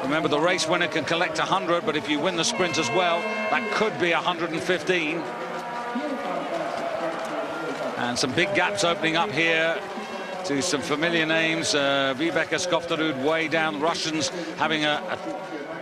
Remember, the race winner can collect 100, but if you win the sprint as well, that could be 115. And some big gaps opening up here to some familiar names. Vibeke Skofterud way down. Russians having a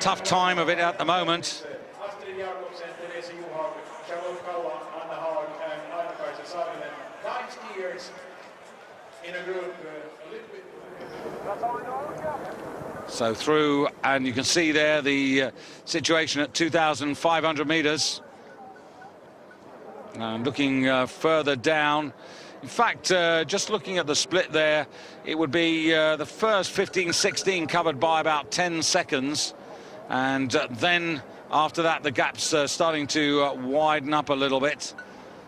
tough time of it at the moment. So through, and you can see there the situation at 2,500 meters. And looking further down, in fact, just looking at the split there, it would be the first 15-16 covered by about 10 seconds. And then after that, the gap's starting to widen up a little bit.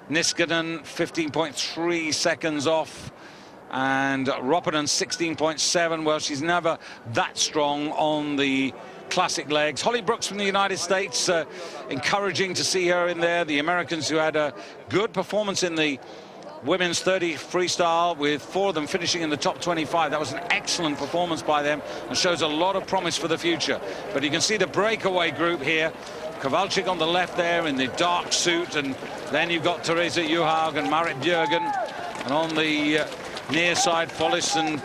Niskanen 15.3 seconds off. And Roppanen 16.7. Well, she's never that strong on the classic legs. Holly Brooks from the United States, encouraging to see her in there. The Americans, who had a good performance in the women's 30 freestyle, with 4 of them finishing in the top 25. That was an excellent performance by them and shows a lot of promise for the future. But you can see the breakaway group here. Kowalczyk on the left there in the dark suit, and then you've got Therese Johaug and Marit Bjoergen, and on the near side, Follis, and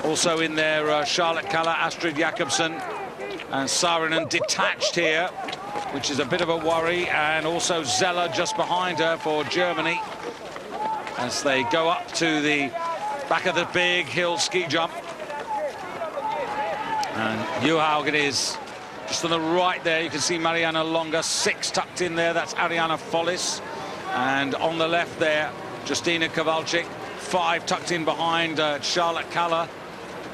also in there Charlotte Kalla, Astrid Jakobsen, and Saarinen detached here, which is a bit of a worry, and also Zeller just behind her for Germany as they go up to the back of the big hill ski jump. And Johaug it is, just on the right there. You can see Mariana Longa, 6 tucked in there. That's Ariana Follis. And on the left there, Justyna Kowalczyk, 5 tucked in behind Charlotte Kalla.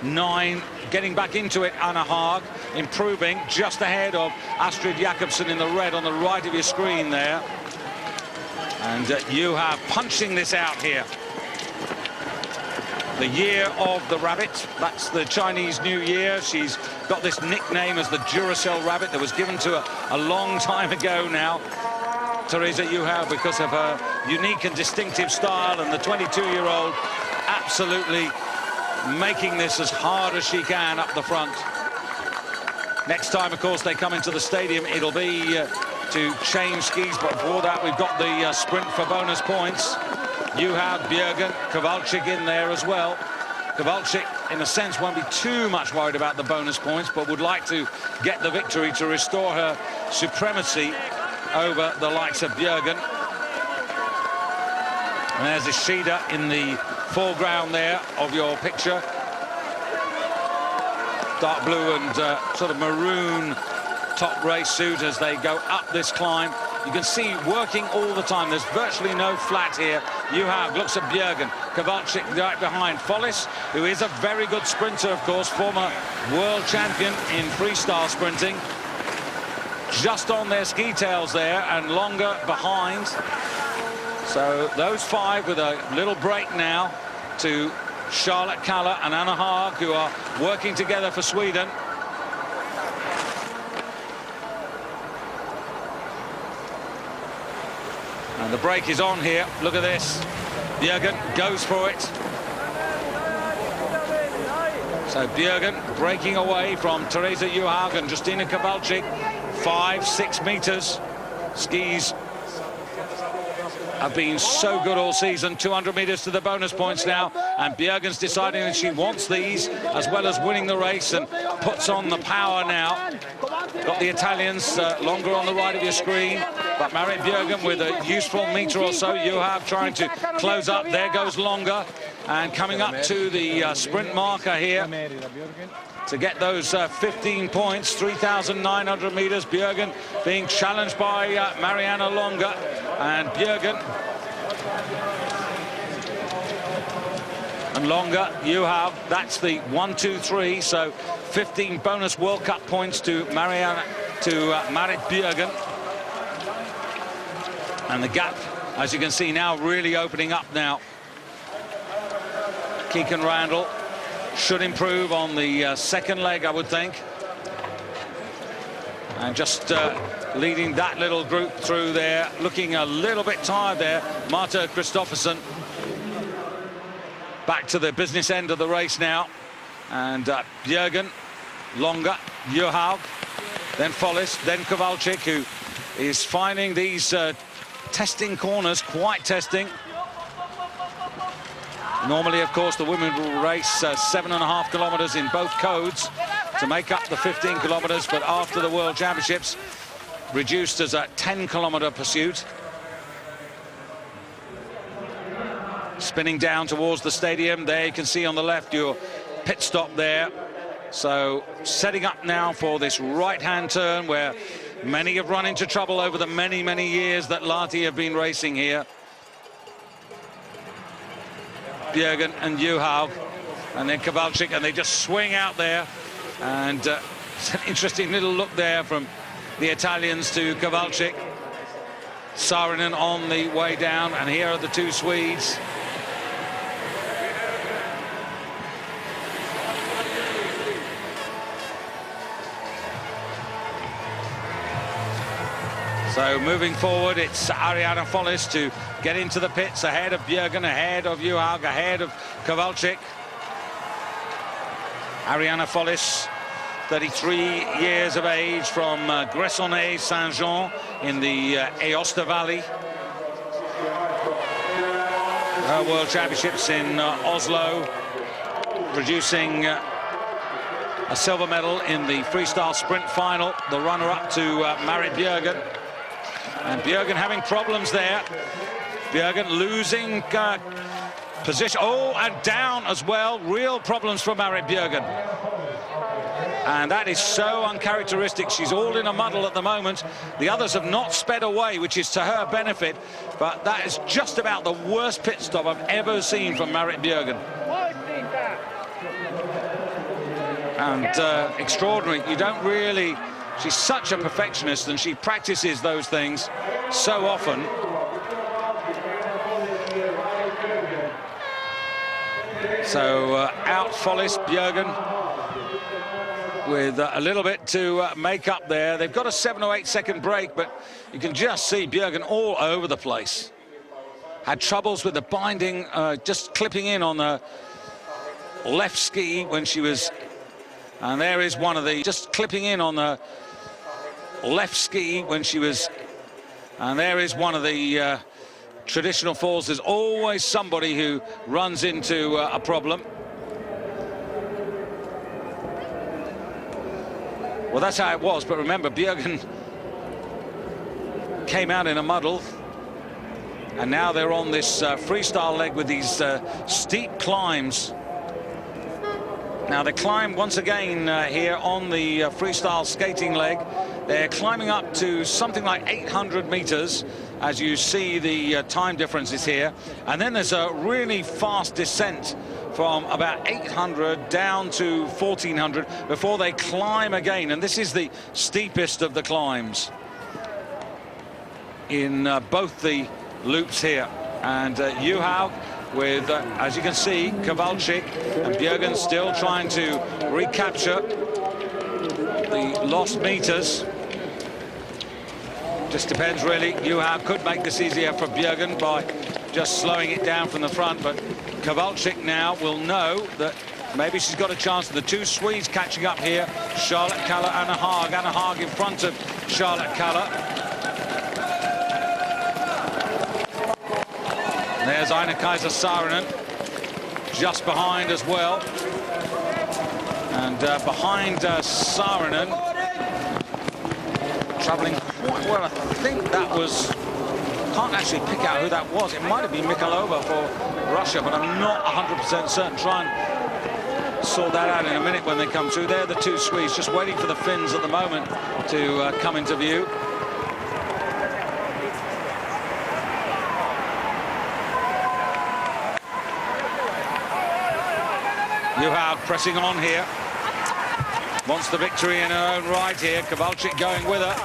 9 getting back into it, Anna Haag, improving just ahead of Astrid Jakobsen in the red on the right of your screen there. And Johaug punching this out here. The year of the rabbit, that's the Chinese New Year. She's got this nickname as the Duracell rabbit that was given to her a long time ago now, Therese Johaug, because of her unique and distinctive style, and the 22-year-old absolutely making this as hard as she can up the front. Next time, of course, they come into the stadium, it'll be to change skis, but before that, we've got the sprint for bonus points. Johaug, Bjoergen, Kowalczyk in there as well. Kowalczyk, in a sense, won't be too much worried about the bonus points, but would like to get the victory to restore her supremacy over the likes of Bjoergen. And there's Ishida in the foreground there of your picture. Dark blue and sort of maroon top race suit as they go up this climb. You can see working all the time. There's virtually no flat here. Johaug looks at Bjoergen. Kowalczyk right behind. Follis, who is a very good sprinter, of course, former world champion in freestyle sprinting. Just on their ski tails there, and Longer behind. So those 5 with a little break now to Charlotte Kalla and Anna Haag, who are working together for Sweden. And the break is on here. Look at this. Bjoergen goes for it. So Bjoergen breaking away from Therese Johaug and Justyna Kowalczyk. 5-6 meters. Skis have been so good all season. 200 meters to the bonus points now, and Björgen's deciding that she wants these as well as winning the race, and puts on the power now. Got the Italians Longer on the right of your screen, but Marit Bjoergen with a useful meter or so. Johaug trying to close up. There goes Longer, and coming up to the sprint marker here to get those 15 points, 3,900 meters. Bjoergen being challenged by Mariana Longer, and Bjoergen and Longer, Johaug, that's the 1, 2, 3. So 15 bonus World Cup points to Marit Bjoergen. And the gap, as you can see now, really opening up now. Keegan Randall should improve on the second leg, I would think. And just leading that little group through there, looking a little bit tired there, Marta Kristoffersen. Back to the business end of the race now. And Bjoergen Longer, Johaug, then Follis, then Kowalczyk, who is finding these testing corners quite testing. Normally, of course, the women will race 7.5 kilometers in both codes to make up the 15 kilometers, but after the World Championships, reduced as a 10-kilometer pursuit. Spinning down towards the stadium. There you can see on the left your pit stop there. So setting up now for this right-hand turn where many have run into trouble over the many years that Lahti have been racing here. Bjoergen and Johaug, and then Kowalczyk, and they just swing out there. And it's an interesting little look there from the Italians to Kowalczyk. Saarinen on the way down, and here are the two Swedes. So moving forward, it's Ariana Follis to get into the pits ahead of Bjoergen, ahead of Johaug, ahead of Kowalczyk. Ariana Follis, 33 years of age, from Gressoney-Saint-Jean in the Aosta Valley. Her World Championships in Oslo, producing a silver medal in the freestyle sprint final, the runner-up to Marit Bjoergen. And Bjoergen having problems there. Bjoergen losing position. Oh, and down as well. Real problems for Marit Bjoergen. And that is so uncharacteristic. She's all in a muddle at the moment. The others have not sped away, which is to her benefit. But that is just about the worst pit stop I've ever seen from Marit Bjoergen. And extraordinary. You don't really... She's such a perfectionist, and she practices those things so often. So out Follis, Bjoergen with a little bit to make up there. They've got a 7 or 8 second break, but you can just see Bjoergen all over the place. Had troubles with the binding, just clipping in on the left ski when she was... And there is one of the... Just clipping in on the left ski when she was... And there is one of the traditional falls. There's always somebody who runs into a problem. Well, that's how it was, but remember, Bjoergen came out in a muddle, and now they're on this freestyle leg with these steep climbs. Now they climb once again here on the freestyle skating leg. They're climbing up to something like 800 meters, as you see the time differences here. And then there's a really fast descent from about 800 down to 1400 before they climb again. And this is the steepest of the climbs in both the loops here. And Johaug with, as you can see, Kowalczyk and Bjoergen still trying to recapture the lost meters. Just depends, really. Johaug could make this easier for Bjoergen by just slowing it down from the front, but Kowalczyk now will know that maybe she's got a chance. The two Swedes catching up here, Charlotte Kalla, Anna Haag. Anna Haag in front of Charlotte Kalla. There's Aina-Kaisa Saarinen just behind as well. And behind Saarinen, travelling quite well. I think that was... Can't actually pick out who that was. It might have been Mikhailova for Russia, but I'm not 100% certain. Try and sort that out in a minute when they come through. They're the two Swedes, just waiting for the Finns at the moment to come into view. Johaug pressing on here. Wants the victory in her own right here. Kowalczyk going with her.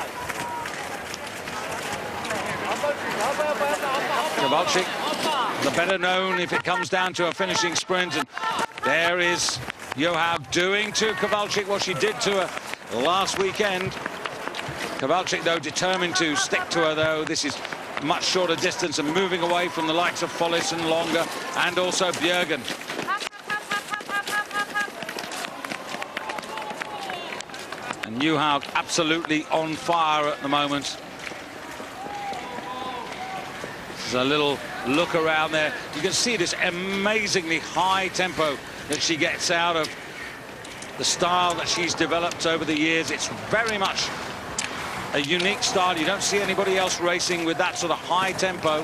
Kowalczyk, the better known if it comes down to a finishing sprint. And there is Johaug doing to Kowalczyk what she did to her last weekend. Kowalczyk, though, determined to stick to her, though. This is much shorter distance and moving away from the likes of Follis and Longer, and also Bjoergen. And Johaug absolutely on fire at the moment. There's a little look around there. You can see this amazingly high tempo that she gets out of the style that she's developed over the years. It's very much a unique style. You don't see anybody else racing with that sort of high tempo.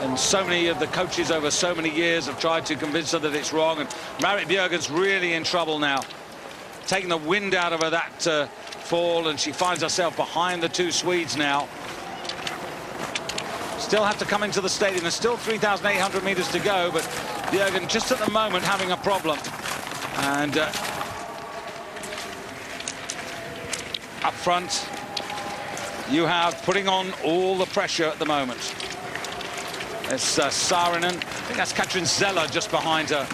And so many of the coaches over so many years have tried to convince her that it's wrong. And Marit Bjoergen's really in trouble now. Taking the wind out of her that fall, and she finds herself behind the two Swedes now. Still have to come into the stadium. There's still 3,800 meters to go, but Bjoergen just at the moment having a problem. And up front, Johaug putting on all the pressure at the moment. It's Saarinen. I think that's Katrin Zeller just behind her.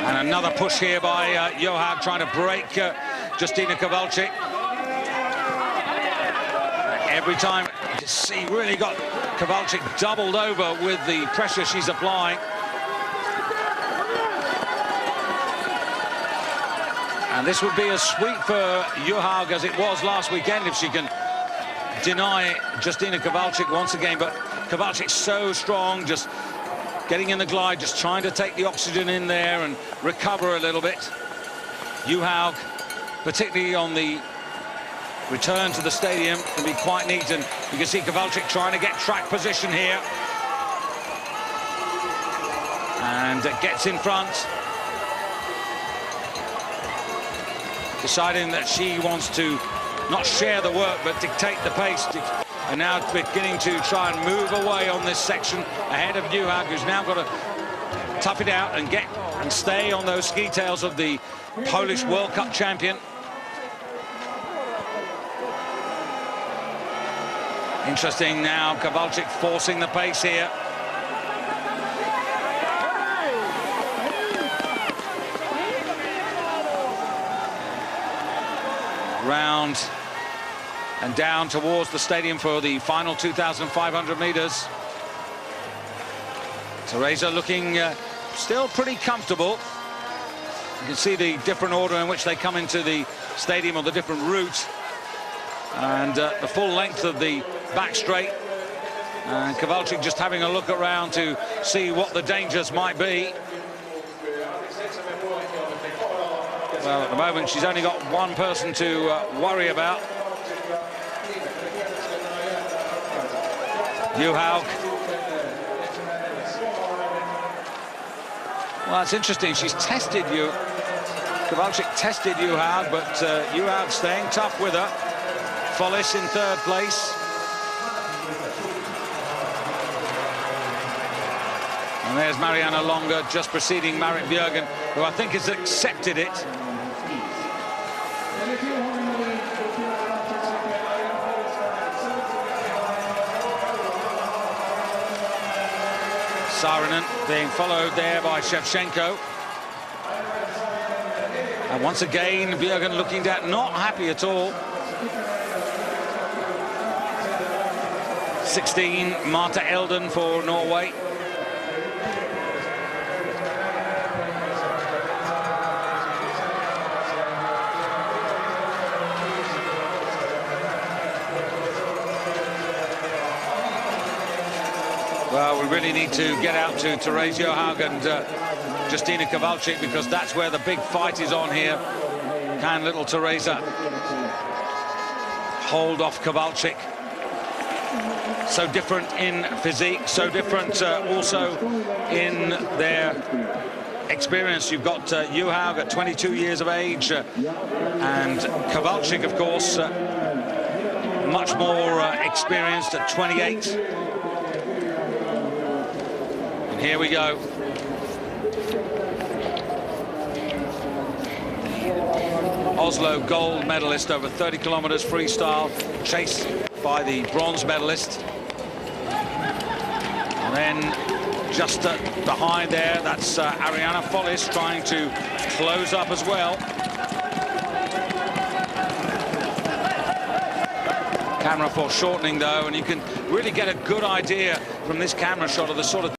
And another push here by Johaug, trying to break Justyną Kowalczyk. Every time, you see, really got Kowalczyk doubled over with the pressure she's applying. And this would be as sweet for Johaug as it was last weekend if she can deny Justyną Kowalczyk once again. But Kowalczyk's so strong, just getting in the glide, just trying to take the oxygen in there and recover a little bit. Johaug, particularly on the return to the stadium, can be quite neat, and you can see Kowalczyk trying to get track position here. And gets in front. Deciding that she wants to not share the work, but dictate the pace. And now beginning to try and move away on this section ahead of Johaug, who's now got to tough it out and get and stay on those ski tails of the Polish World Cup champion. Interesting now, Kowalczyk forcing the pace here. Round and down towards the stadium for the final 2,500 meters. Therese looking still pretty comfortable. You can see the different order in which they come into the stadium, or the different route, and the full length of the back straight. And Kowalczyk just having a look around to see what the dangers might be. Well, at the moment, she's only got one person to worry about. Johaug. Well, it's interesting. She's tested you. Kowalczyk tested Johaug, but Johaug staying tough with her. Follis in third place. And there's Marianne Longer just preceding Marit Bjoergen, who I think has accepted it. Saarinen being followed there by Shevchenko. And once again, Bjoergen looking down, not happy at all. 16, Marta Elden for Norway. Well, we really need to get out to Therese Johaug and Justyną Kowalczyk, because that's where the big fight is on here. Can little Therese hold off Kowalczyk? So different in physique, so different also in their experience. You've got Johaug at 22 years of age, and Kowalczyk, of course, much more experienced at 28. Here we go. Oslo gold medalist over 30 kilometers freestyle, chased by the bronze medalist. And then just behind there, that's Ariana Follis trying to close up as well. Camera foreshortening though, and you can really get a good idea from this camera shot of the sort of